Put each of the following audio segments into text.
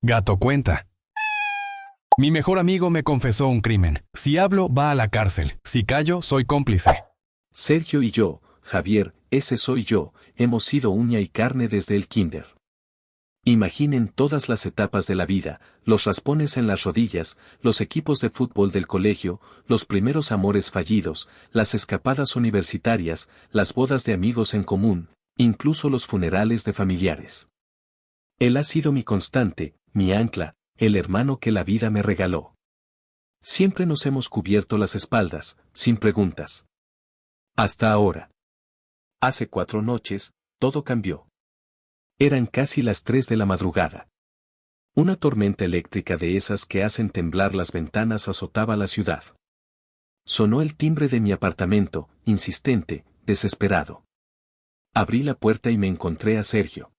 Gato cuenta. Mi mejor amigo me confesó un crimen. Si hablo, va a la cárcel. Si callo, soy cómplice. Sergio y yo, Javier, ese soy yo, hemos sido uña y carne desde el kinder. Imaginen todas las etapas de la vida, los raspones en las rodillas, los equipos de fútbol del colegio, los primeros amores fallidos, las escapadas universitarias, las bodas de amigos en común, incluso los funerales de familiares. Él ha sido mi constante, mi ancla, el hermano que la vida me regaló. Siempre nos hemos cubierto las espaldas, sin preguntas. Hasta ahora. Hace 4 noches, todo cambió. Eran casi las 3 de la madrugada. Una tormenta eléctrica de esas que hacen temblar las ventanas azotaba la ciudad. Sonó el timbre de mi apartamento, insistente, desesperado. Abrí la puerta y me encontré a Sergio.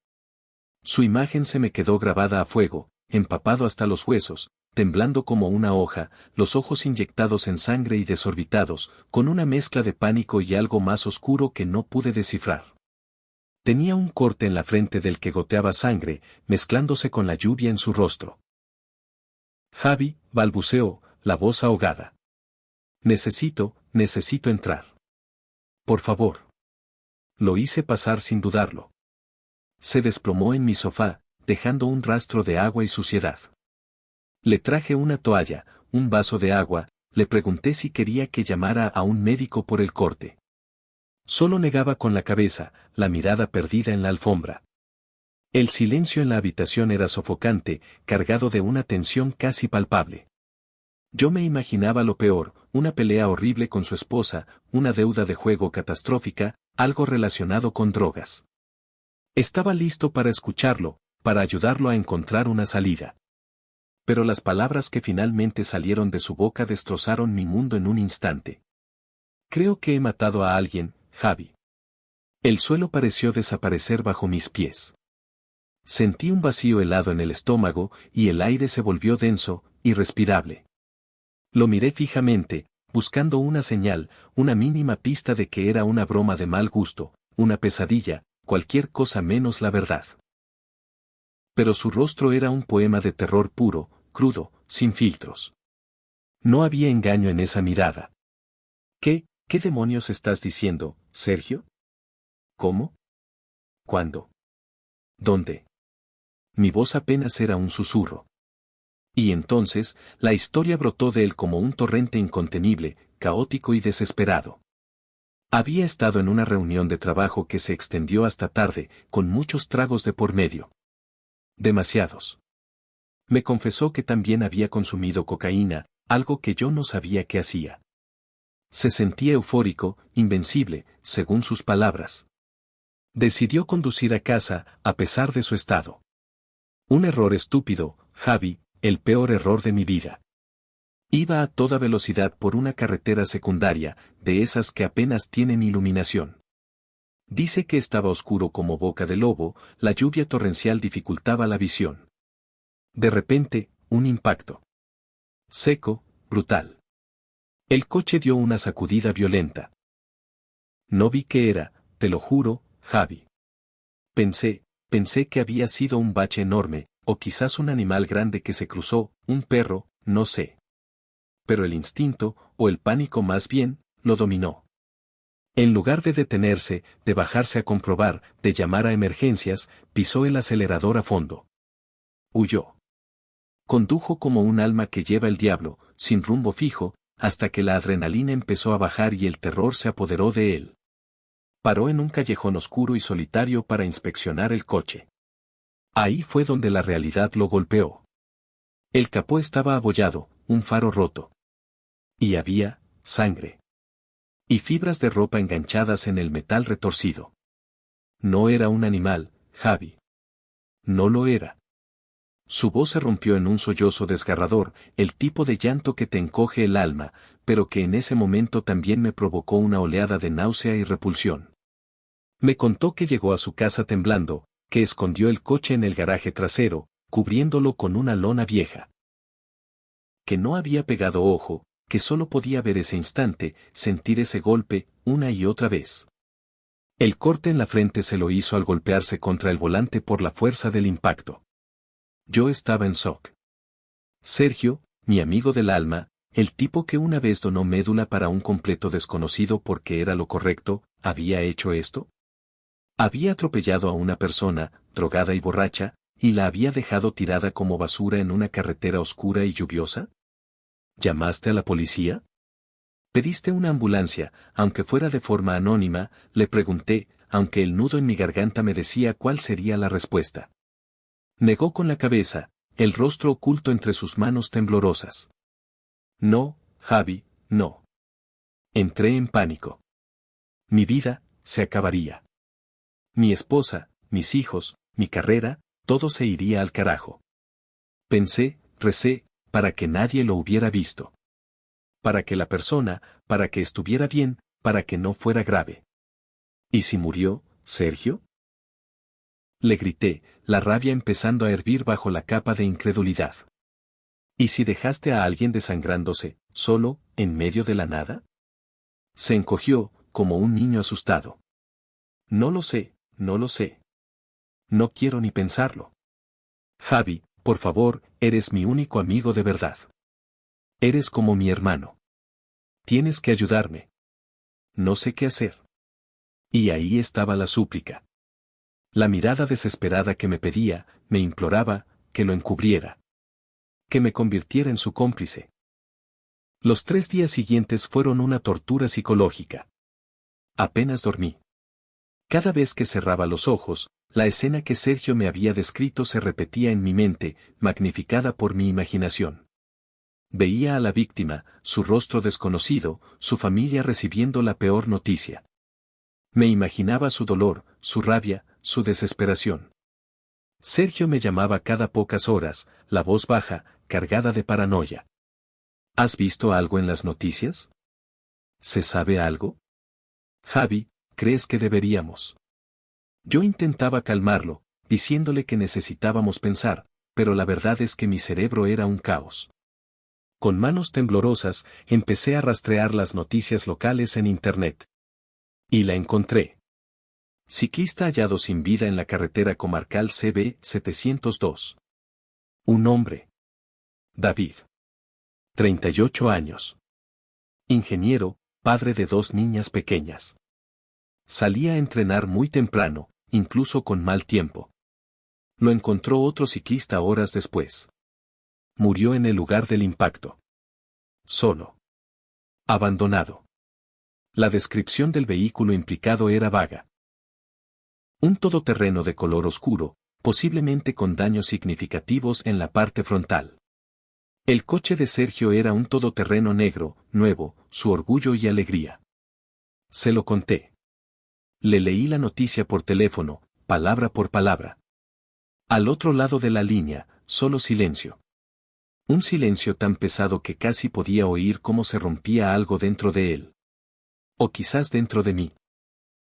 Su imagen se me quedó grabada a fuego, empapado hasta los huesos, temblando como una hoja, los ojos inyectados en sangre y desorbitados, con una mezcla de pánico y algo más oscuro que no pude descifrar. Tenía un corte en la frente del que goteaba sangre, mezclándose con la lluvia en su rostro. Javi, balbuceó, la voz ahogada. Necesito entrar. Por favor. Lo hice pasar sin dudarlo. Se desplomó en mi sofá, dejando un rastro de agua y suciedad. Le traje una toalla, un vaso de agua, le pregunté si quería que llamara a un médico por el corte. Solo negaba con la cabeza, la mirada perdida en la alfombra. El silencio en la habitación era sofocante, cargado de una tensión casi palpable. Yo me imaginaba lo peor, una pelea horrible con su esposa, una deuda de juego catastrófica, algo relacionado con drogas. Estaba listo para escucharlo, para ayudarlo a encontrar una salida. Pero las palabras que finalmente salieron de su boca destrozaron mi mundo en un instante. Creo que he matado a alguien, Javi. El suelo pareció desaparecer bajo mis pies. Sentí un vacío helado en el estómago y el aire se volvió denso, irrespirable. Lo miré fijamente, buscando una señal, una mínima pista de que era una broma de mal gusto, una pesadilla, cualquier cosa menos la verdad. Pero su rostro era un poema de terror puro, crudo, sin filtros. No había engaño en esa mirada. ¿Qué demonios estás diciendo, Sergio? ¿Cómo? ¿Cuándo? ¿Dónde? Mi voz apenas era un susurro. Y entonces, la historia brotó de él como un torrente incontenible, caótico y desesperado. Había estado en una reunión de trabajo que se extendió hasta tarde, con muchos tragos de por medio. Demasiados. Me confesó que también había consumido cocaína, algo que yo no sabía que hacía. Se sentía eufórico, invencible, según sus palabras. Decidió conducir a casa, a pesar de su estado. Un error estúpido, Javi, el peor error de mi vida. Iba a toda velocidad por una carretera secundaria, de esas que apenas tienen iluminación. Dice que estaba oscuro como boca de lobo, la lluvia torrencial dificultaba la visión. De repente, un impacto. Seco, brutal. El coche dio una sacudida violenta. No vi qué era, te lo juro, Javi. Pensé que había sido un bache enorme, o quizás un animal grande que se cruzó, un perro, no sé. Pero el instinto, o el pánico más bien, lo dominó. En lugar de detenerse, de bajarse a comprobar, de llamar a emergencias, pisó el acelerador a fondo. Huyó. Condujo como un alma que lleva el diablo, sin rumbo fijo, hasta que la adrenalina empezó a bajar y el terror se apoderó de él. Paró en un callejón oscuro y solitario para inspeccionar el coche. Ahí fue donde la realidad lo golpeó. El capó estaba abollado, un faro roto. Y había sangre. Y fibras de ropa enganchadas en el metal retorcido. No era un animal, Javi. No lo era. Su voz se rompió en un sollozo desgarrador, el tipo de llanto que te encoge el alma, pero que en ese momento también me provocó una oleada de náusea y repulsión. Me contó que llegó a su casa temblando, que escondió el coche en el garaje trasero, cubriéndolo con una lona vieja. Que no había pegado ojo, que solo podía ver ese instante, sentir ese golpe, una y otra vez. El corte en la frente se lo hizo al golpearse contra el volante por la fuerza del impacto. Yo estaba en shock. Sergio, mi amigo del alma, el tipo que una vez donó médula para un completo desconocido porque era lo correcto, ¿había hecho esto? Había atropellado a una persona, drogada y borracha, y la había dejado tirada como basura en una carretera oscura y lluviosa. ¿Llamaste a la policía? ¿Pediste una ambulancia, aunque fuera de forma anónima? Le pregunté, aunque el nudo en mi garganta me decía cuál sería la respuesta. Negó con la cabeza, el rostro oculto entre sus manos temblorosas. No, Javi, no. Entré en pánico. Mi vida se acabaría. Mi esposa, mis hijos, mi carrera, todo se iría al carajo. Pensé, recé, para que nadie lo hubiera visto. Para que la persona, para que estuviera bien, para que no fuera grave. ¿Y si murió, Sergio? Le grité, la rabia empezando a hervir bajo la capa de incredulidad. ¿Y si dejaste a alguien desangrándose, solo, en medio de la nada? Se encogió, como un niño asustado. No lo sé, no lo sé. No quiero ni pensarlo. Javi, por favor, eres mi único amigo de verdad. Eres como mi hermano. Tienes que ayudarme. No sé qué hacer. Y ahí estaba la súplica. La mirada desesperada que me pedía, me imploraba, que lo encubriera. Que me convirtiera en su cómplice. Los 3 días siguientes fueron una tortura psicológica. Apenas dormí. Cada vez que cerraba los ojos, la escena que Sergio me había descrito se repetía en mi mente, magnificada por mi imaginación. Veía a la víctima, su rostro desconocido, su familia recibiendo la peor noticia. Me imaginaba su dolor, su rabia, su desesperación. Sergio me llamaba cada pocas horas, la voz baja, cargada de paranoia. ¿Has visto algo en las noticias? ¿Se sabe algo? Javi, ¿crees que deberíamos? Yo intentaba calmarlo, diciéndole que necesitábamos pensar, pero la verdad es que mi cerebro era un caos. Con manos temblorosas, empecé a rastrear las noticias locales en Internet. Y la encontré. Ciclista hallado sin vida en la carretera comarcal CB 702. Un hombre. David. 38 años. Ingeniero, padre de 2 niñas pequeñas. Salía a entrenar muy temprano, incluso con mal tiempo. Lo encontró otro ciclista horas después. Murió en el lugar del impacto. Solo. Abandonado. La descripción del vehículo implicado era vaga. Un todoterreno de color oscuro, posiblemente con daños significativos en la parte frontal. El coche de Sergio era un todoterreno negro, nuevo, su orgullo y alegría. Se lo conté. Le leí la noticia por teléfono, palabra por palabra. Al otro lado de la línea, solo silencio. Un silencio tan pesado que casi podía oír cómo se rompía algo dentro de él. O quizás dentro de mí.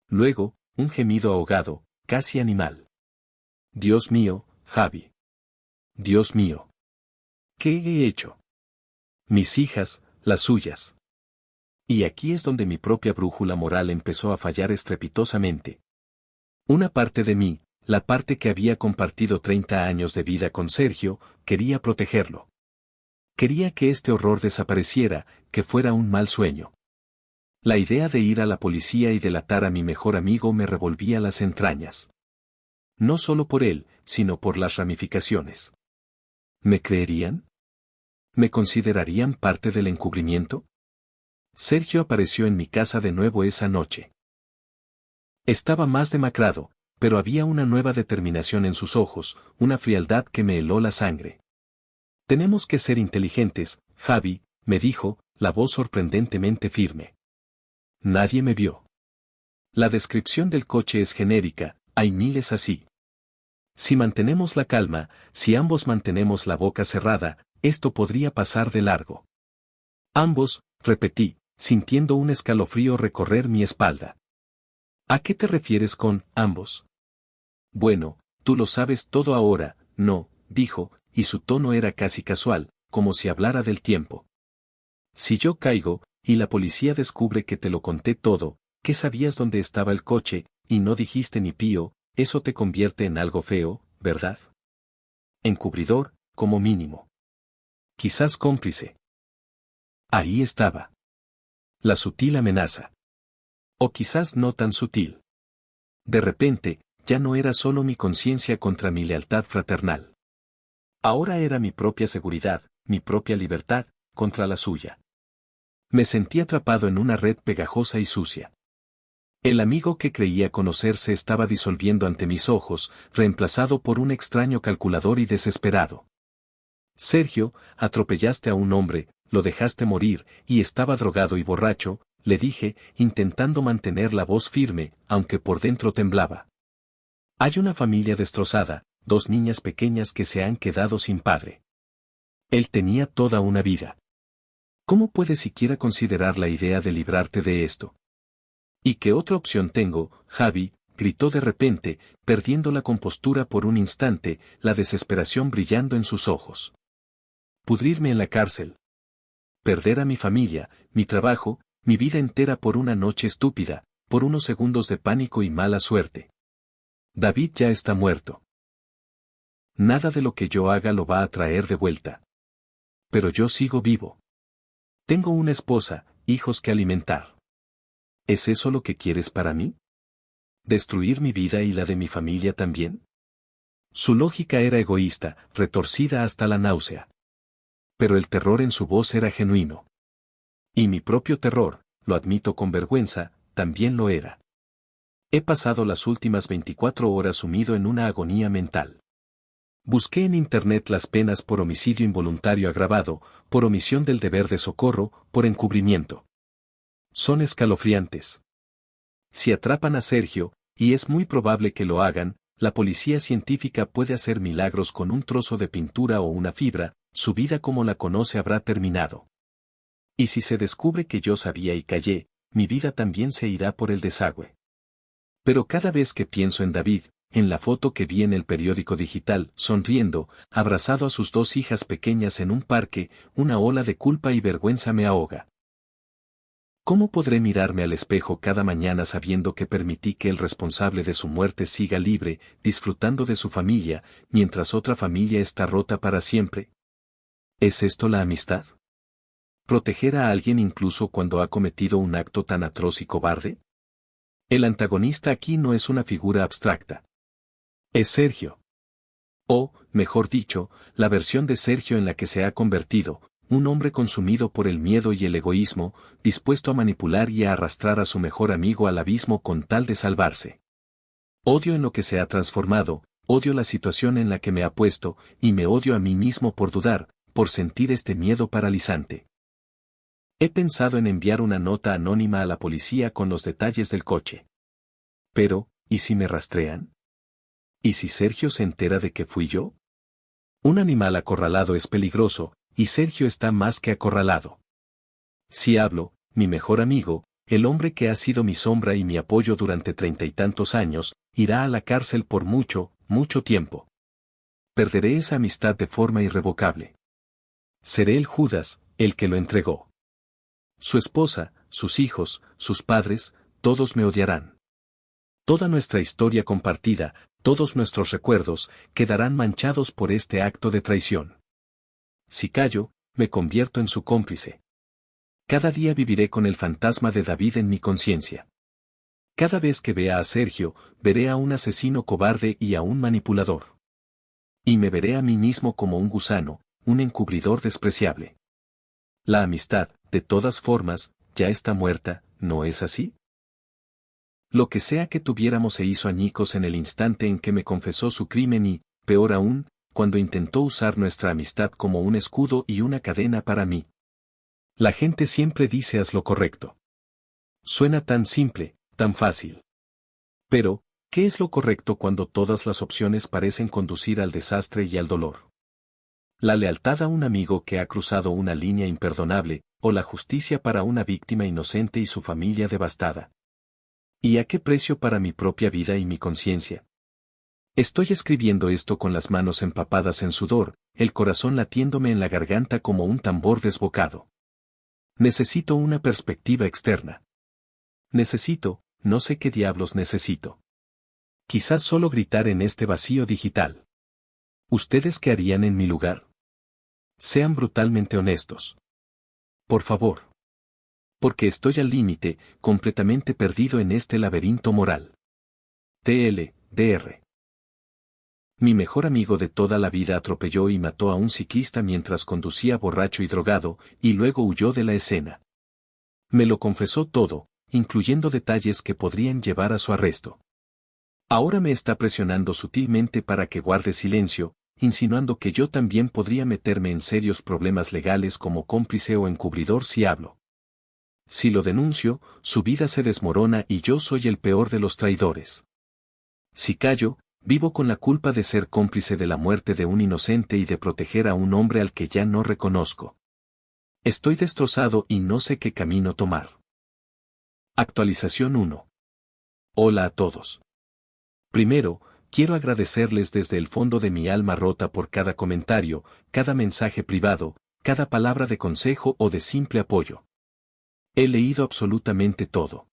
Luego, un gemido ahogado, casi animal. Dios mío, Javi. Dios mío. ¿Qué he hecho? Mis hijas, las suyas. Y aquí es donde mi propia brújula moral empezó a fallar estrepitosamente. Una parte de mí, la parte que había compartido 30 años de vida con Sergio, quería protegerlo. Quería que este horror desapareciera, que fuera un mal sueño. La idea de ir a la policía y delatar a mi mejor amigo me revolvía las entrañas. No solo por él, sino por las ramificaciones. ¿Me creerían? ¿Me considerarían parte del encubrimiento? Sergio apareció en mi casa de nuevo esa noche. Estaba más demacrado, pero había una nueva determinación en sus ojos, una frialdad que me heló la sangre. Tenemos que ser inteligentes, Javi, me dijo, la voz sorprendentemente firme. Nadie me vio. La descripción del coche es genérica, hay miles así. Si mantenemos la calma, si ambos mantenemos la boca cerrada, esto podría pasar de largo. Ambos, repetí, sintiendo un escalofrío recorrer mi espalda. ¿A qué te refieres con ambos? Bueno, tú lo sabes todo ahora, no, dijo, y su tono era casi casual, como si hablara del tiempo. Si yo caigo, y la policía descubre que te lo conté todo, que sabías dónde estaba el coche, y no dijiste ni pío, eso te convierte en algo feo, ¿verdad? Encubridor, como mínimo. Quizás cómplice. Ahí estaba. La sutil amenaza. O quizás no tan sutil. De repente, ya no era solo mi conciencia contra mi lealtad fraternal. Ahora era mi propia seguridad, mi propia libertad, contra la suya. Me sentí atrapado en una red pegajosa y sucia. El amigo que creía conocer se estaba disolviendo ante mis ojos, reemplazado por un extraño calculador y desesperado. Sergio, atropellaste a un hombre, lo dejaste morir, y estaba drogado y borracho, le dije, intentando mantener la voz firme, aunque por dentro temblaba. Hay una familia destrozada, 2 niñas pequeñas que se han quedado sin padre. Él tenía toda una vida. ¿Cómo puedes siquiera considerar la idea de librarte de esto? ¿Y qué otra opción tengo, Javi?, gritó de repente, perdiendo la compostura por un instante, la desesperación brillando en sus ojos. Pudrirme en la cárcel. Perder a mi familia, mi trabajo, mi vida entera por una noche estúpida, por unos segundos de pánico y mala suerte. David ya está muerto. Nada de lo que yo haga lo va a traer de vuelta. Pero yo sigo vivo. Tengo una esposa, hijos que alimentar. ¿Es eso lo que quieres para mí? ¿Destruir mi vida y la de mi familia también? Su lógica era egoísta, retorcida hasta la náusea. Pero el terror en su voz era genuino. Y mi propio terror, lo admito con vergüenza, también lo era. He pasado las últimas 24 horas sumido en una agonía mental. Busqué en internet las penas por homicidio involuntario agravado, por omisión del deber de socorro, por encubrimiento. Son escalofriantes. Si atrapan a Sergio, y es muy probable que lo hagan, la policía científica puede hacer milagros con un trozo de pintura o una fibra, su vida como la conoce habrá terminado. Y si se descubre que yo sabía y callé, mi vida también se irá por el desagüe. Pero cada vez que pienso en David, en la foto que vi en el periódico digital, sonriendo, abrazado a sus 2 hijas pequeñas en un parque, una ola de culpa y vergüenza me ahoga. ¿Cómo podré mirarme al espejo cada mañana sabiendo que permití que el responsable de su muerte siga libre, disfrutando de su familia, mientras otra familia está rota para siempre? ¿Es esto la amistad? ¿Proteger a alguien incluso cuando ha cometido un acto tan atroz y cobarde? El antagonista aquí no es una figura abstracta. Es Sergio. O, mejor dicho, la versión de Sergio en la que se ha convertido, un hombre consumido por el miedo y el egoísmo, dispuesto a manipular y a arrastrar a su mejor amigo al abismo con tal de salvarse. Odio en lo que se ha transformado, odio la situación en la que me ha puesto, y me odio a mí mismo por dudar, por sentir este miedo paralizante. He pensado en enviar una nota anónima a la policía con los detalles del coche. Pero, ¿y si me rastrean? ¿Y si Sergio se entera de que fui yo? Un animal acorralado es peligroso, y Sergio está más que acorralado. Si hablo, mi mejor amigo, el hombre que ha sido mi sombra y mi apoyo durante 30 y tantos años, irá a la cárcel por mucho, mucho tiempo. Perderé esa amistad de forma irrevocable. Seré el Judas, el que lo entregó. Su esposa, sus hijos, sus padres, todos me odiarán. Toda nuestra historia compartida, todos nuestros recuerdos, quedarán manchados por este acto de traición. Si callo, me convierto en su cómplice. Cada día viviré con el fantasma de David en mi conciencia. Cada vez que vea a Sergio, veré a un asesino cobarde y a un manipulador. Y me veré a mí mismo como un gusano, un encubridor despreciable. La amistad, de todas formas, ya está muerta, ¿no es así? Lo que sea que tuviéramos se hizo añicos en el instante en que me confesó su crimen y, peor aún, cuando intentó usar nuestra amistad como un escudo y una cadena para mí. La gente siempre dice haz lo correcto. Suena tan simple, tan fácil. Pero, ¿qué es lo correcto cuando todas las opciones parecen conducir al desastre y al dolor? La lealtad a un amigo que ha cruzado una línea imperdonable, o la justicia para una víctima inocente y su familia devastada. ¿Y a qué precio para mi propia vida y mi conciencia? Estoy escribiendo esto con las manos empapadas en sudor, el corazón latiéndome en la garganta como un tambor desbocado. Necesito una perspectiva externa. No sé qué diablos necesito. Quizás solo gritar en este vacío digital. ¿Ustedes qué harían en mi lugar? Sean brutalmente honestos. Por favor. Porque estoy al límite, completamente perdido en este laberinto moral. Dr. Mi mejor amigo de toda la vida atropelló y mató a un ciclista mientras conducía borracho y drogado, y luego huyó de la escena. Me lo confesó todo, incluyendo detalles que podrían llevar a su arresto. Ahora me está presionando sutilmente para que guarde silencio, insinuando que yo también podría meterme en serios problemas legales como cómplice o encubridor si hablo. Si lo denuncio, su vida se desmorona y yo soy el peor de los traidores. Si callo, vivo con la culpa de ser cómplice de la muerte de un inocente y de proteger a un hombre al que ya no reconozco. Estoy destrozado y no sé qué camino tomar. Actualización 1. Hola a todos. Primero, quiero agradecerles desde el fondo de mi alma rota por cada comentario, cada mensaje privado, cada palabra de consejo o de simple apoyo. He leído absolutamente todo.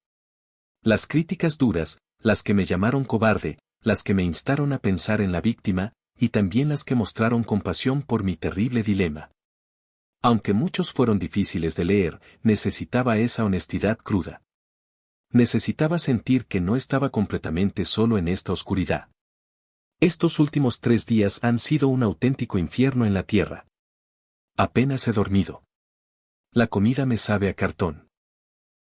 Las críticas duras, las que me llamaron cobarde, las que me instaron a pensar en la víctima, y también las que mostraron compasión por mi terrible dilema. Aunque muchos fueron difíciles de leer, necesitaba esa honestidad cruda. Necesitaba sentir que no estaba completamente solo en esta oscuridad. Estos últimos 3 días han sido un auténtico infierno en la tierra. Apenas he dormido. La comida me sabe a cartón.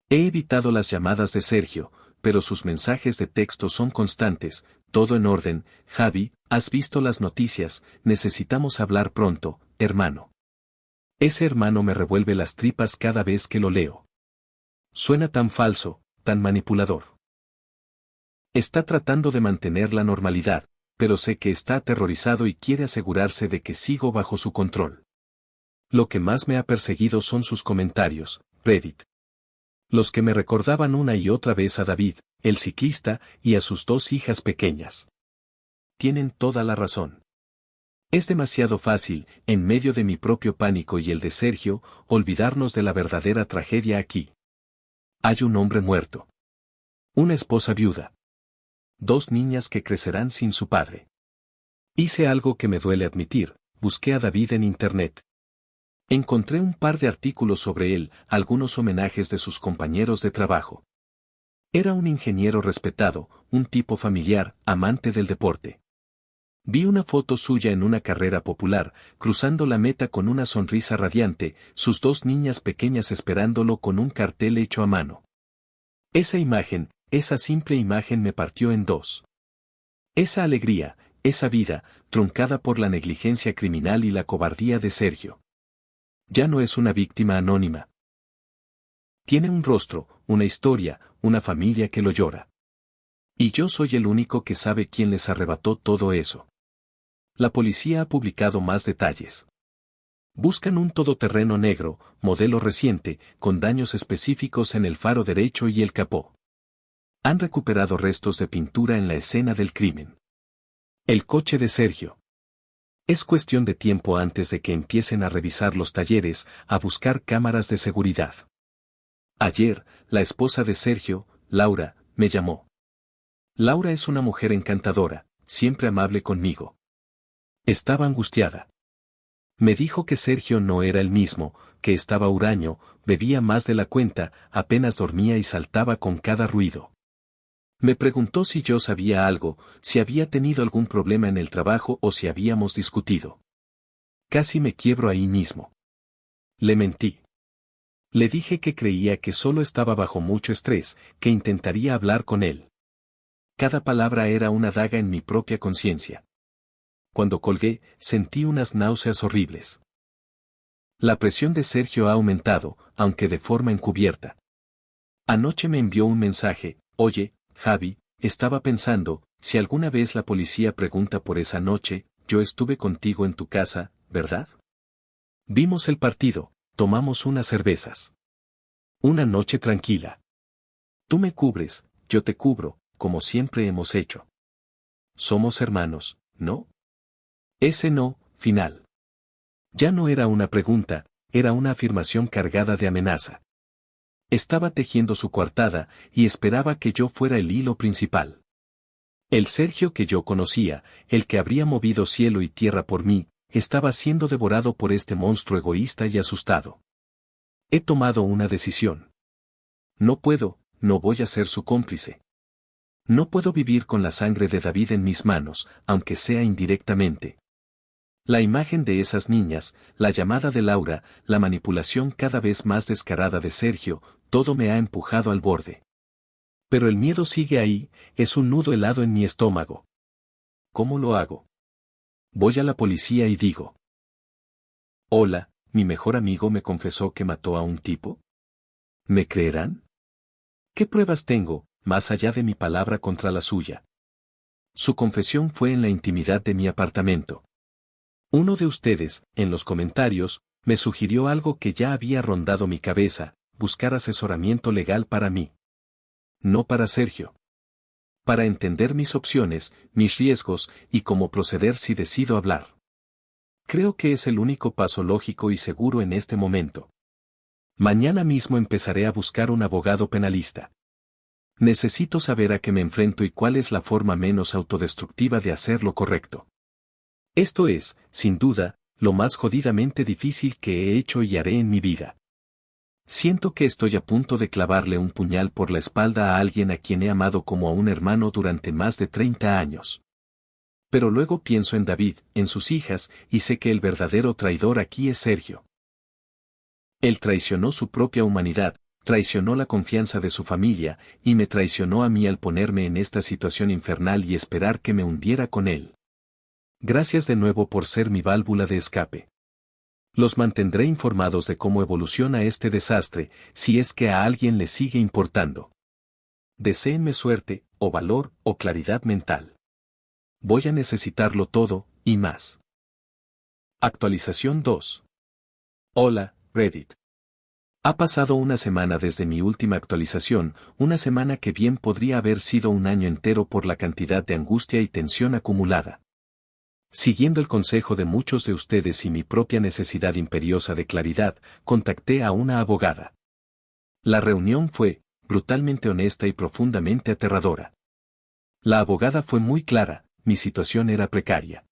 He evitado las llamadas de Sergio, pero sus mensajes de texto son constantes, todo en orden. Javi, ¿has visto las noticias? Necesitamos hablar pronto, hermano. Ese hermano me revuelve las tripas cada vez que lo leo. Suena tan falso, tan manipulador. Está tratando de mantener la normalidad, pero sé que está aterrorizado y quiere asegurarse de que sigo bajo su control. Lo que más me ha perseguido son sus comentarios, Reddit. Los que me recordaban una y otra vez a David, el ciclista, y a sus 2 hijas pequeñas. Tienen toda la razón. Es demasiado fácil, en medio de mi propio pánico y el de Sergio, olvidarnos de la verdadera tragedia aquí. Hay un hombre muerto. Una esposa viuda. 2 niñas que crecerán sin su padre. Hice algo que me duele admitir, busqué a David en internet. Encontré un par de artículos sobre él, algunos homenajes de sus compañeros de trabajo. Era un ingeniero respetado, un tipo familiar, amante del deporte. Vi una foto suya en una carrera popular, cruzando la meta con una sonrisa radiante, sus 2 niñas pequeñas esperándolo con un cartel hecho a mano. Esa imagen, esa simple imagen me partió en 2. Esa alegría, esa vida, truncada por la negligencia criminal y la cobardía de Sergio. Ya no es una víctima anónima. Tiene un rostro, una historia, una familia que lo llora. Y yo soy el único que sabe quién les arrebató todo eso. La policía ha publicado más detalles. Buscan un todoterreno negro, modelo reciente, con daños específicos en el faro derecho y el capó. Han recuperado restos de pintura en la escena del crimen. El coche de Sergio. Es cuestión de tiempo antes de que empiecen a revisar los talleres, a buscar cámaras de seguridad. Ayer, la esposa de Sergio, Laura, me llamó. Laura es una mujer encantadora, siempre amable conmigo. Estaba angustiada. Me dijo que Sergio no era el mismo, que estaba huraño, bebía más de la cuenta, apenas dormía y saltaba con cada ruido. Me preguntó si yo sabía algo, si había tenido algún problema en el trabajo o si habíamos discutido. Casi me quiebro ahí mismo. Le mentí. Le dije que creía que solo estaba bajo mucho estrés, que intentaría hablar con él. Cada palabra era una daga en mi propia conciencia. Cuando colgué, sentí unas náuseas horribles. La presión de Sergio ha aumentado, aunque de forma encubierta. Anoche me envió un mensaje: oye, Javi, estaba pensando, si alguna vez la policía pregunta por esa noche, yo estuve contigo en tu casa, ¿verdad? Vimos el partido, tomamos unas cervezas. Una noche tranquila. Tú me cubres, yo te cubro, como siempre hemos hecho. Somos hermanos, ¿no? Ese no, final. Ya no era una pregunta, era una afirmación cargada de amenaza. Estaba tejiendo su coartada, y esperaba que yo fuera el hilo principal. El Sergio que yo conocía, el que habría movido cielo y tierra por mí, estaba siendo devorado por este monstruo egoísta y asustado. He tomado una decisión. No voy a ser su cómplice. No puedo vivir con la sangre de David en mis manos, aunque sea indirectamente. La imagen de esas niñas, la llamada de Laura, la manipulación cada vez más descarada de Sergio, todo me ha empujado al borde. Pero el miedo sigue ahí, es un nudo helado en mi estómago. ¿Cómo lo hago? Voy a la policía y digo: hola, mi mejor amigo me confesó que mató a un tipo. ¿Me creerán? ¿Qué pruebas tengo, más allá de mi palabra contra la suya? Su confesión fue en la intimidad de mi apartamento. Uno de ustedes, en los comentarios, me sugirió algo que ya había rondado mi cabeza: buscar asesoramiento legal para mí. No para Sergio. Para entender mis opciones, mis riesgos, y cómo proceder si decido hablar. Creo que es el único paso lógico y seguro en este momento. Mañana mismo empezaré a buscar un abogado penalista. Necesito saber a qué me enfrento y cuál es la forma menos autodestructiva de hacer lo correcto. Esto es, sin duda, lo más jodidamente difícil que he hecho y haré en mi vida. Siento que estoy a punto de clavarle un puñal por la espalda a alguien a quien he amado como a un hermano durante más de 30 años. Pero luego pienso en David, en sus hijas, y sé que el verdadero traidor aquí es Sergio. Él traicionó su propia humanidad, traicionó la confianza de su familia, y me traicionó a mí al ponerme en esta situación infernal y esperar que me hundiera con él. Gracias de nuevo por ser mi válvula de escape. Los mantendré informados de cómo evoluciona este desastre, si es que a alguien le sigue importando. Deséenme suerte, o valor, o claridad mental. Voy a necesitarlo todo, y más. Actualización 2. Hola, Reddit. Ha pasado una semana desde mi última actualización, una semana que bien podría haber sido un año entero por la cantidad de angustia y tensión acumulada. Siguiendo el consejo de muchos de ustedes y mi propia necesidad imperiosa de claridad, contacté a una abogada. La reunión fue, brutalmente honesta y profundamente aterradora. La abogada fue muy clara: mi situación era precaria.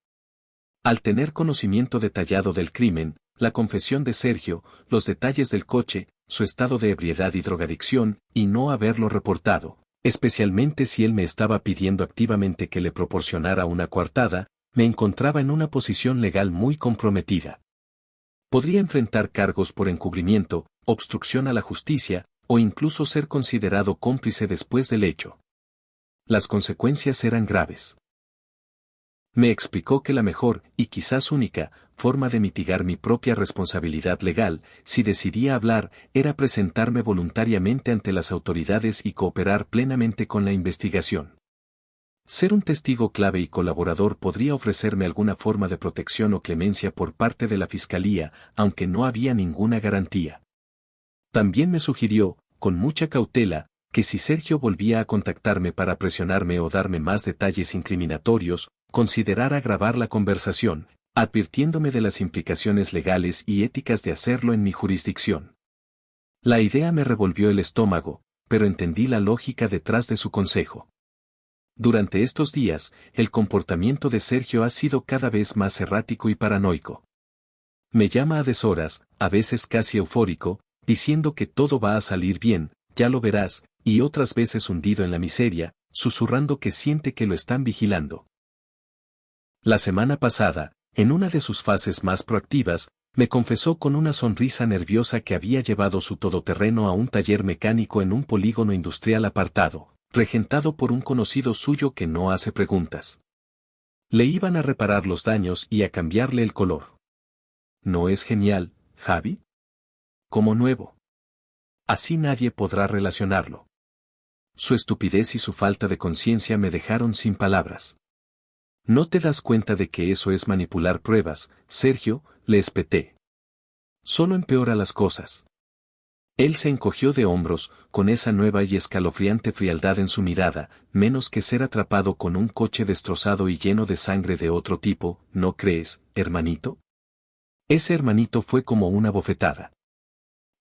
Al tener conocimiento detallado del crimen, la confesión de Sergio, los detalles del coche, su estado de ebriedad y drogadicción, y no haberlo reportado, especialmente si él me estaba pidiendo activamente que le proporcionara una coartada, me encontraba en una posición legal muy comprometida. Podría enfrentar cargos por encubrimiento, obstrucción a la justicia, o incluso ser considerado cómplice después del hecho. Las consecuencias eran graves. Me explicó que la mejor, y quizás única, forma de mitigar mi propia responsabilidad legal, si decidía hablar, era presentarme voluntariamente ante las autoridades y cooperar plenamente con la investigación. Ser un testigo clave y colaborador podría ofrecerme alguna forma de protección o clemencia por parte de la Fiscalía, aunque no había ninguna garantía. También me sugirió, con mucha cautela, que si Sergio volvía a contactarme para presionarme o darme más detalles incriminatorios, considerara grabar la conversación, advirtiéndome de las implicaciones legales y éticas de hacerlo en mi jurisdicción. La idea me revolvió el estómago, pero entendí la lógica detrás de su consejo. Durante estos días, el comportamiento de Sergio ha sido cada vez más errático y paranoico. Me llama a deshoras, a veces casi eufórico, diciendo que todo va a salir bien, ya lo verás, y otras veces hundido en la miseria, susurrando que siente que lo están vigilando. La semana pasada, en una de sus fases más proactivas, me confesó con una sonrisa nerviosa que había llevado su todoterreno a un taller mecánico en un polígono industrial apartado, regentado por un conocido suyo que no hace preguntas. Le iban a reparar los daños y a cambiarle el color. ¿No es genial, Javi? Como nuevo. Así nadie podrá relacionarlo. Su estupidez y su falta de conciencia me dejaron sin palabras. ¿No te das cuenta de que eso es manipular pruebas, Sergio?, le espeté. Solo empeora las cosas. Él se encogió de hombros, con esa nueva y escalofriante frialdad en su mirada, menos que ser atrapado con un coche destrozado y lleno de sangre de otro tipo, ¿no crees, hermanito? Ese hermanito fue como una bofetada.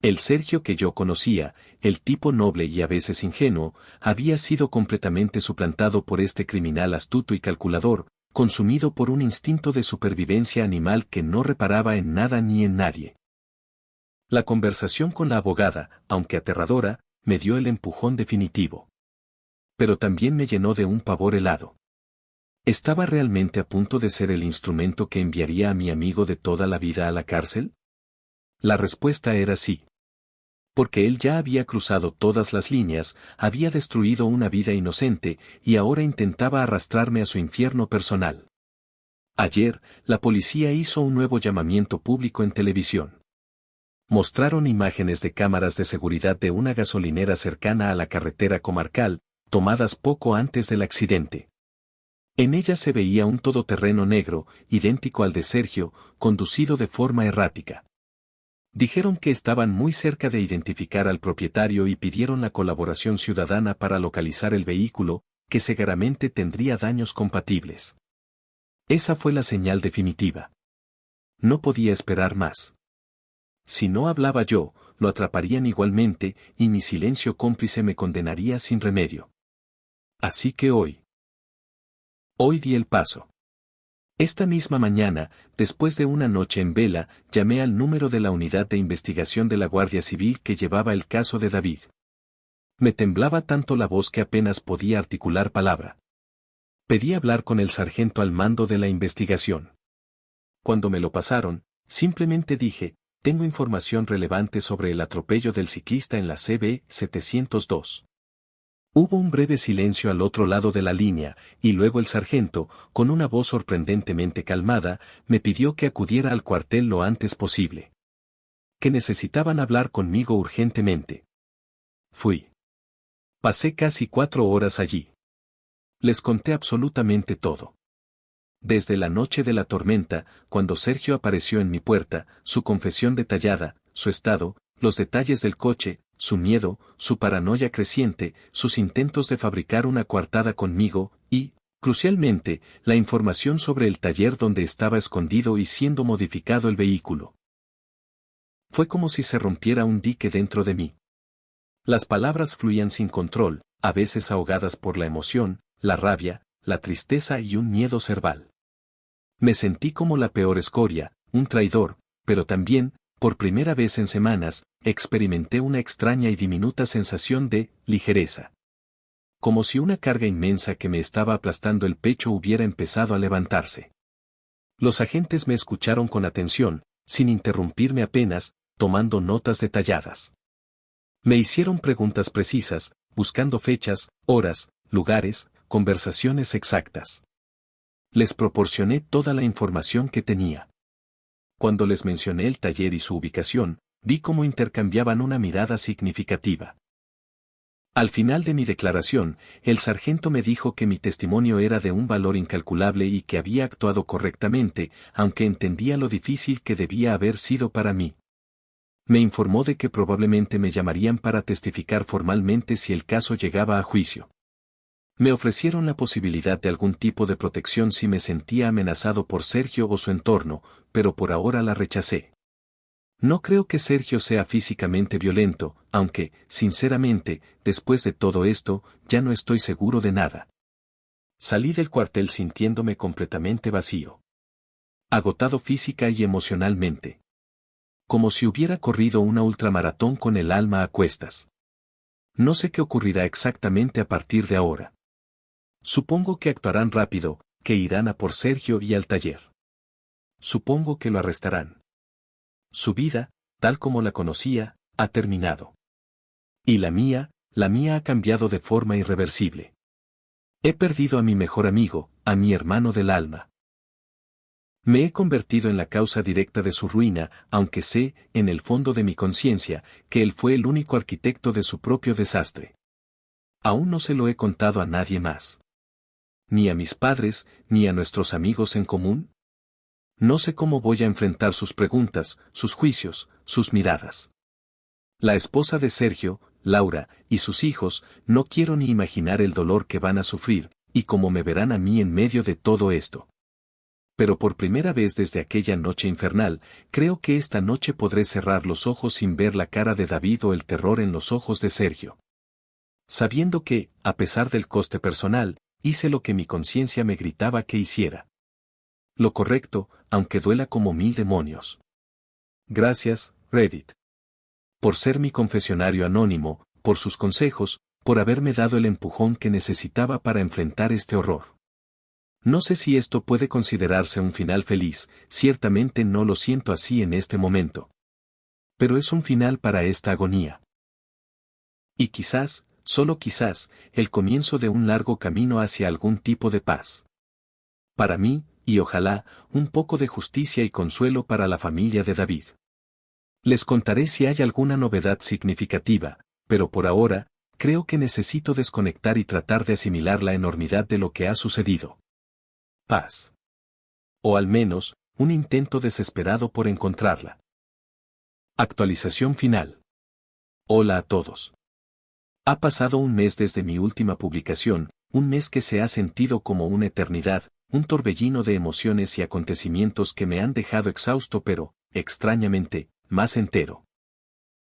El Sergio que yo conocía, el tipo noble y a veces ingenuo, había sido completamente suplantado por este criminal astuto y calculador, consumido por un instinto de supervivencia animal que no reparaba en nada ni en nadie. La conversación con la abogada, aunque aterradora, me dio el empujón definitivo. Pero también me llenó de un pavor helado. ¿Estaba realmente a punto de ser el instrumento que enviaría a mi amigo de toda la vida a la cárcel? La respuesta era sí. Porque él ya había cruzado todas las líneas, había destruido una vida inocente, y ahora intentaba arrastrarme a su infierno personal. Ayer, la policía hizo un nuevo llamamiento público en televisión. Mostraron imágenes de cámaras de seguridad de una gasolinera cercana a la carretera comarcal, tomadas poco antes del accidente. En ella se veía un todoterreno negro, idéntico al de Sergio, conducido de forma errática. Dijeron que estaban muy cerca de identificar al propietario y pidieron la colaboración ciudadana para localizar el vehículo, que seguramente tendría daños compatibles. Esa fue la señal definitiva. No podía esperar más. Si no hablaba yo, lo atraparían igualmente, y mi silencio cómplice me condenaría sin remedio. Así que hoy di el paso. Esta misma mañana, después de una noche en vela, llamé al número de la unidad de investigación de la Guardia Civil que llevaba el caso de David. Me temblaba tanto la voz que apenas podía articular palabra. Pedí hablar con el sargento al mando de la investigación. Cuando me lo pasaron, simplemente dije, tengo información relevante sobre el atropello del ciclista en la CB 702. Hubo un breve silencio al otro lado de la línea, y luego el sargento, con una voz sorprendentemente calmada, me pidió que acudiera al cuartel lo antes posible. Que necesitaban hablar conmigo urgentemente. Fui. Pasé casi 4 horas allí. Les conté absolutamente todo. Desde la noche de la tormenta, cuando Sergio apareció en mi puerta, su confesión detallada, su estado, los detalles del coche, su miedo, su paranoia creciente, sus intentos de fabricar una coartada conmigo, y, crucialmente, la información sobre el taller donde estaba escondido y siendo modificado el vehículo. Fue como si se rompiera un dique dentro de mí. Las palabras fluían sin control, a veces ahogadas por la emoción, la rabia, la tristeza y un miedo cerval. Me sentí como la peor escoria, un traidor, pero también, por primera vez en semanas, experimenté una extraña y diminuta sensación de ligereza. Como si una carga inmensa que me estaba aplastando el pecho hubiera empezado a levantarse. Los agentes me escucharon con atención, sin interrumpirme apenas, tomando notas detalladas. Me hicieron preguntas precisas, buscando fechas, horas, lugares, conversaciones exactas. Les proporcioné toda la información que tenía. Cuando les mencioné el taller y su ubicación, vi cómo intercambiaban una mirada significativa. Al final de mi declaración, el sargento me dijo que mi testimonio era de un valor incalculable y que había actuado correctamente, aunque entendía lo difícil que debía haber sido para mí. Me informó de que probablemente me llamarían para testificar formalmente si el caso llegaba a juicio. Me ofrecieron la posibilidad de algún tipo de protección si me sentía amenazado por Sergio o su entorno, pero por ahora la rechacé. No creo que Sergio sea físicamente violento, aunque, sinceramente, después de todo esto, ya no estoy seguro de nada. Salí del cuartel sintiéndome completamente vacío. Agotado física y emocionalmente. Como si hubiera corrido una ultramaratón con el alma a cuestas. No sé qué ocurrirá exactamente a partir de ahora. Supongo que actuarán rápido, que irán a por Sergio y al taller. Supongo que lo arrestarán. Su vida, tal como la conocía, ha terminado. Y la mía ha cambiado de forma irreversible. He perdido a mi mejor amigo, a mi hermano del alma. Me he convertido en la causa directa de su ruina, aunque sé, en el fondo de mi conciencia, que él fue el único arquitecto de su propio desastre. Aún no se lo he contado a nadie más. Ni a mis padres, ni a nuestros amigos en común. No sé cómo voy a enfrentar sus preguntas, sus juicios, sus miradas. La esposa de Sergio, Laura, y sus hijos, no quiero ni imaginar el dolor que van a sufrir, y cómo me verán a mí en medio de todo esto. Pero por primera vez desde aquella noche infernal, creo que esta noche podré cerrar los ojos sin ver la cara de David o el terror en los ojos de Sergio. Sabiendo que, a pesar del coste personal, hice lo que mi conciencia me gritaba que hiciera. Lo correcto, aunque duela como 1000 demonios. Gracias, Reddit. Por ser mi confesionario anónimo, por sus consejos, por haberme dado el empujón que necesitaba para enfrentar este horror. No sé si esto puede considerarse un final feliz, ciertamente no lo siento así en este momento. Pero es un final para esta agonía. Y quizás, solo quizás, el comienzo de un largo camino hacia algún tipo de paz. Para mí, y ojalá, un poco de justicia y consuelo para la familia de David. Les contaré si hay alguna novedad significativa, pero por ahora, creo que necesito desconectar y tratar de asimilar la enormidad de lo que ha sucedido. Paz. O al menos, un intento desesperado por encontrarla. Actualización final. Hola a todos. Ha pasado un mes desde mi última publicación, un mes que se ha sentido como una eternidad, un torbellino de emociones y acontecimientos que me han dejado exhausto pero, extrañamente, más entero.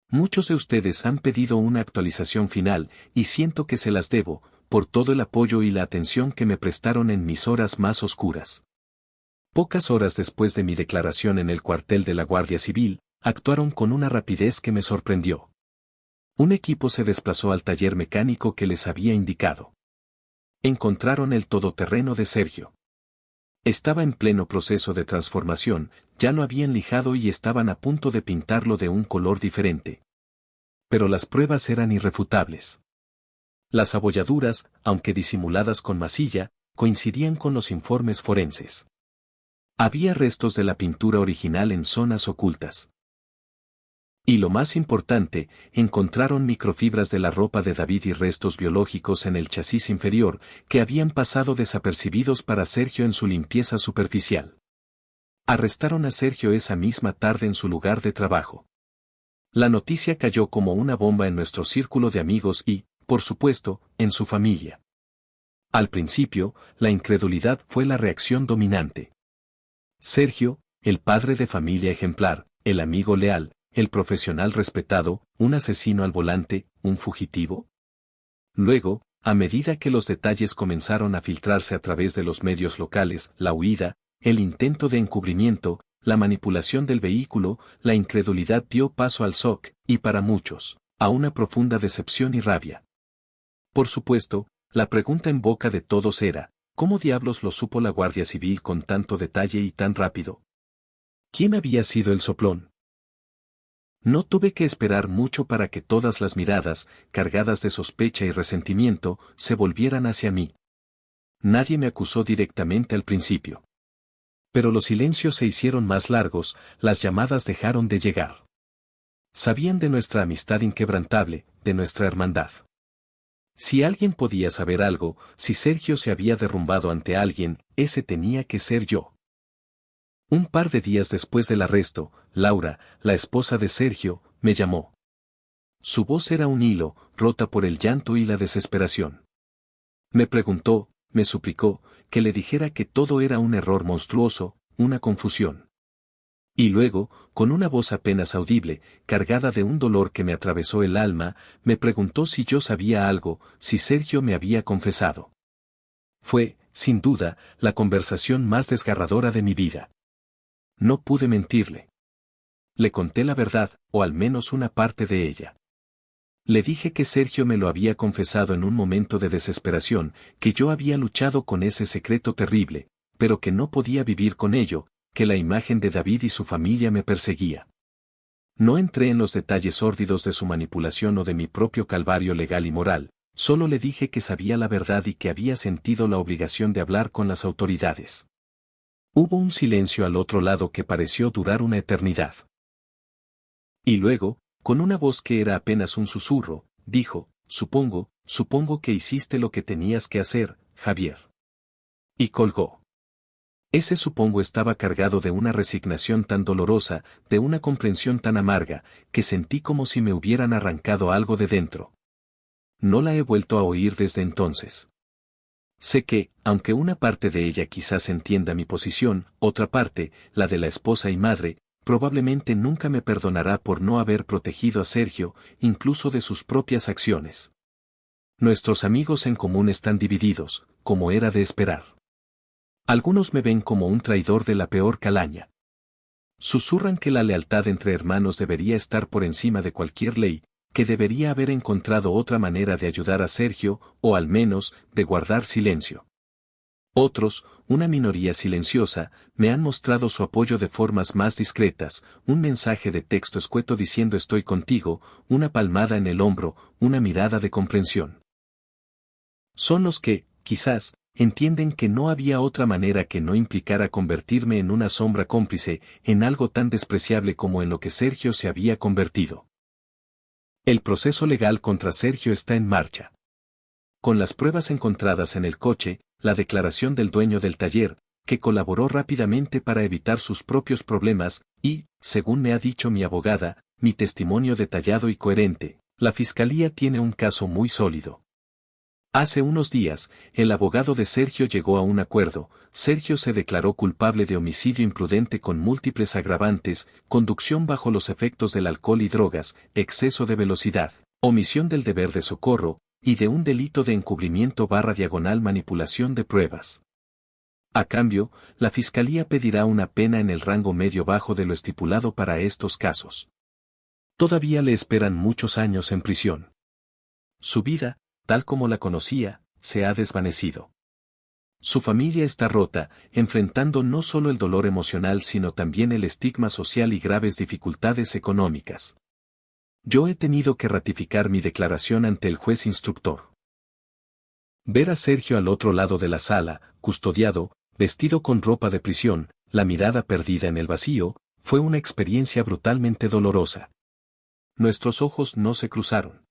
Muchos de ustedes han pedido una actualización final, y siento que se las debo, por todo el apoyo y la atención que me prestaron en mis horas más oscuras. Pocas horas después de mi declaración en el cuartel de la Guardia Civil, actuaron con una rapidez que me sorprendió. Un equipo se desplazó al taller mecánico que les había indicado. Encontraron el todoterreno de Sergio. Estaba en pleno proceso de transformación, ya lo habían lijado y estaban a punto de pintarlo de un color diferente. Pero las pruebas eran irrefutables. Las abolladuras, aunque disimuladas con masilla, coincidían con los informes forenses. Había restos de la pintura original en zonas ocultas. Y lo más importante, encontraron microfibras de la ropa de David y restos biológicos en el chasis inferior, que habían pasado desapercibidos para Sergio en su limpieza superficial. Arrestaron a Sergio esa misma tarde en su lugar de trabajo. La noticia cayó como una bomba en nuestro círculo de amigos y, por supuesto, en su familia. Al principio, la incredulidad fue la reacción dominante. Sergio, el padre de familia ejemplar, el amigo leal, el profesional respetado, un asesino al volante, un fugitivo. Luego, a medida que los detalles comenzaron a filtrarse a través de los medios locales, la huida, el intento de encubrimiento, la manipulación del vehículo, la incredulidad dio paso al shock, y para muchos, a una profunda decepción y rabia. Por supuesto, la pregunta en boca de todos era, ¿cómo diablos lo supo la Guardia Civil con tanto detalle y tan rápido? ¿Quién había sido el soplón? No tuve que esperar mucho para que todas las miradas, cargadas de sospecha y resentimiento, se volvieran hacia mí. Nadie me acusó directamente al principio. Pero los silencios se hicieron más largos, las llamadas dejaron de llegar. Sabían de nuestra amistad inquebrantable, de nuestra hermandad. Si alguien podía saber algo, si Sergio se había derrumbado ante alguien, ese tenía que ser yo. Un par de días después del arresto, Laura, la esposa de Sergio, me llamó. Su voz era un hilo, rota por el llanto y la desesperación. Me preguntó, me suplicó, que le dijera que todo era un error monstruoso, una confusión. Y luego, con una voz apenas audible, cargada de un dolor que me atravesó el alma, me preguntó si yo sabía algo, si Sergio me había confesado. Fue, sin duda, la conversación más desgarradora de mi vida. No pude mentirle. Le conté la verdad, o al menos una parte de ella. Le dije que Sergio me lo había confesado en un momento de desesperación, que yo había luchado con ese secreto terrible, pero que no podía vivir con ello, que la imagen de David y su familia me perseguía. No entré en los detalles sórdidos de su manipulación o de mi propio calvario legal y moral, solo le dije que sabía la verdad y que había sentido la obligación de hablar con las autoridades. Hubo un silencio al otro lado que pareció durar una eternidad. Y luego, con una voz que era apenas un susurro, dijo, supongo que hiciste lo que tenías que hacer, Javier. Y colgó. Ese supongo estaba cargado de una resignación tan dolorosa, de una comprensión tan amarga, que sentí como si me hubieran arrancado algo de dentro. No la he vuelto a oír desde entonces. Sé que, aunque una parte de ella quizás entienda mi posición, otra parte, la de la esposa y madre, probablemente nunca me perdonará por no haber protegido a Sergio, incluso de sus propias acciones. Nuestros amigos en común están divididos, como era de esperar. Algunos me ven como un traidor de la peor calaña. Susurran que la lealtad entre hermanos debería estar por encima de cualquier ley, que debería haber encontrado otra manera de ayudar a Sergio, o al menos, de guardar silencio. Otros, una minoría silenciosa, me han mostrado su apoyo de formas más discretas, un mensaje de texto escueto diciendo estoy contigo, una palmada en el hombro, una mirada de comprensión. Son los que, quizás, entienden que no había otra manera que no implicara convertirme en una sombra cómplice, en algo tan despreciable como en lo que Sergio se había convertido. El proceso legal contra Sergio está en marcha. Con las pruebas encontradas en el coche, la declaración del dueño del taller, que colaboró rápidamente para evitar sus propios problemas, y, según me ha dicho mi abogada, mi testimonio detallado y coherente, la fiscalía tiene un caso muy sólido. Hace unos días, el abogado de Sergio llegó a un acuerdo. Sergio se declaró culpable de homicidio imprudente con múltiples agravantes, conducción bajo los efectos del alcohol y drogas, exceso de velocidad, omisión del deber de socorro, y de un delito de encubrimiento/diagonal manipulación de pruebas. A cambio, la fiscalía pedirá una pena en el rango medio-bajo de lo estipulado para estos casos. Todavía le esperan muchos años en prisión. Su vida, tal como la conocía, se ha desvanecido. Su familia está rota, enfrentando no solo el dolor emocional sino también el estigma social y graves dificultades económicas. Yo he tenido que ratificar mi declaración ante el juez instructor. Ver a Sergio al otro lado de la sala, custodiado, vestido con ropa de prisión, la mirada perdida en el vacío, fue una experiencia brutalmente dolorosa. Nuestros ojos no se cruzaron.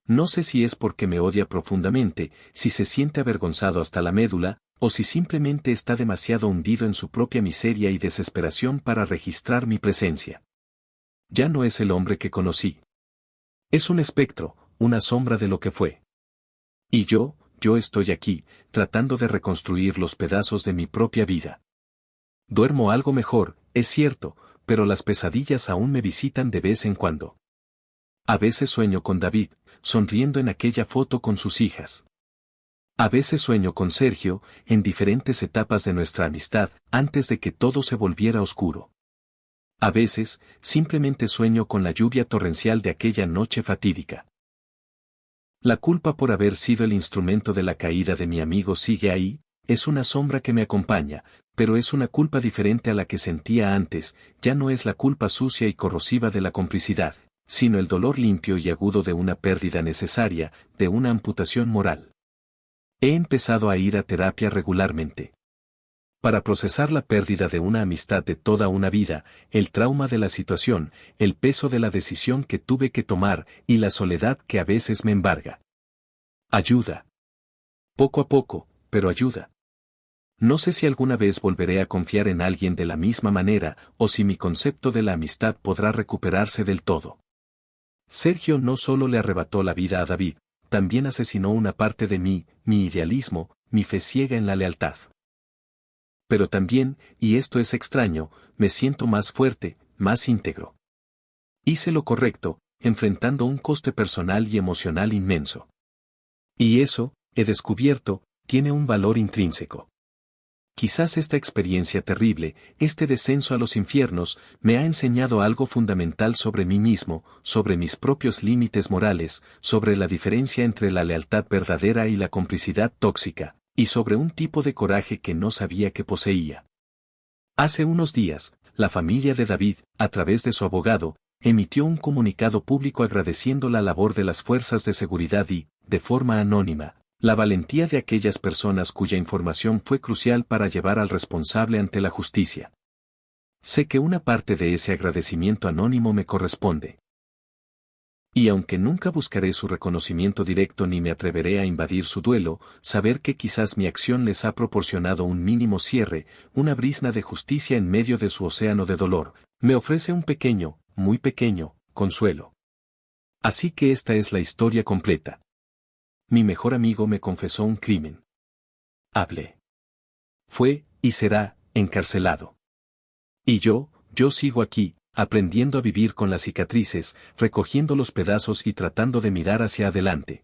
No sé si es porque me odia profundamente, si se siente avergonzado hasta la médula, o si simplemente está demasiado hundido en su propia miseria y desesperación para registrar mi presencia. Ya no es el hombre que conocí. Es un espectro, una sombra de lo que fue. Y yo estoy aquí, tratando de reconstruir los pedazos de mi propia vida. Duermo algo mejor, es cierto, pero las pesadillas aún me visitan de vez en cuando. A veces sueño con David, sonriendo en aquella foto con sus hijas. A veces sueño con Sergio, en diferentes etapas de nuestra amistad, antes de que todo se volviera oscuro. A veces, simplemente sueño con la lluvia torrencial de aquella noche fatídica. La culpa por haber sido el instrumento de la caída de mi amigo sigue ahí, es una sombra que me acompaña, pero es una culpa diferente a la que sentía antes, ya no es la culpa sucia y corrosiva de la complicidad, sino el dolor limpio y agudo de una pérdida necesaria, de una amputación moral. He empezado a ir a terapia regularmente. Para procesar la pérdida de una amistad de toda una vida, el trauma de la situación, el peso de la decisión que tuve que tomar y la soledad que a veces me embarga. Ayuda. Poco a poco, pero ayuda. No sé si alguna vez volveré a confiar en alguien de la misma manera, o si mi concepto de la amistad podrá recuperarse del todo. Sergio no solo le arrebató la vida a David, también asesinó una parte de mí, mi idealismo, mi fe ciega en la lealtad. Pero también, y esto es extraño, me siento más fuerte, más íntegro. Hice lo correcto, enfrentando un coste personal y emocional inmenso. Y eso, he descubierto, tiene un valor intrínseco. Quizás esta experiencia terrible, este descenso a los infiernos, me ha enseñado algo fundamental sobre mí mismo, sobre mis propios límites morales, sobre la diferencia entre la lealtad verdadera y la complicidad tóxica, y sobre un tipo de coraje que no sabía que poseía. Hace unos días, la familia de David, a través de su abogado, emitió un comunicado público agradeciendo la labor de las fuerzas de seguridad y, de forma anónima, la valentía de aquellas personas cuya información fue crucial para llevar al responsable ante la justicia. Sé que una parte de ese agradecimiento anónimo me corresponde. Y aunque nunca buscaré su reconocimiento directo ni me atreveré a invadir su duelo, saber que quizás mi acción les ha proporcionado un mínimo cierre, una brizna de justicia en medio de su océano de dolor, me ofrece un pequeño, muy pequeño, consuelo. Así que esta es la historia completa. Mi mejor amigo me confesó un crimen. hable. Fue, y será, encarcelado. Y yo sigo aquí, aprendiendo a vivir con las cicatrices, recogiendo los pedazos y tratando de mirar hacia adelante.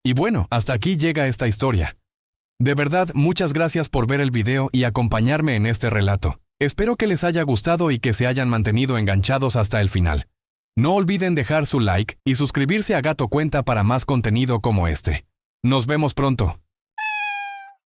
Y bueno, hasta aquí llega esta historia. De verdad, muchas gracias por ver el video y acompañarme en este relato. Espero que les haya gustado y que se hayan mantenido enganchados hasta el final. No olviden dejar su like y suscribirse a Gato Cuenta para más contenido como este. Nos vemos pronto.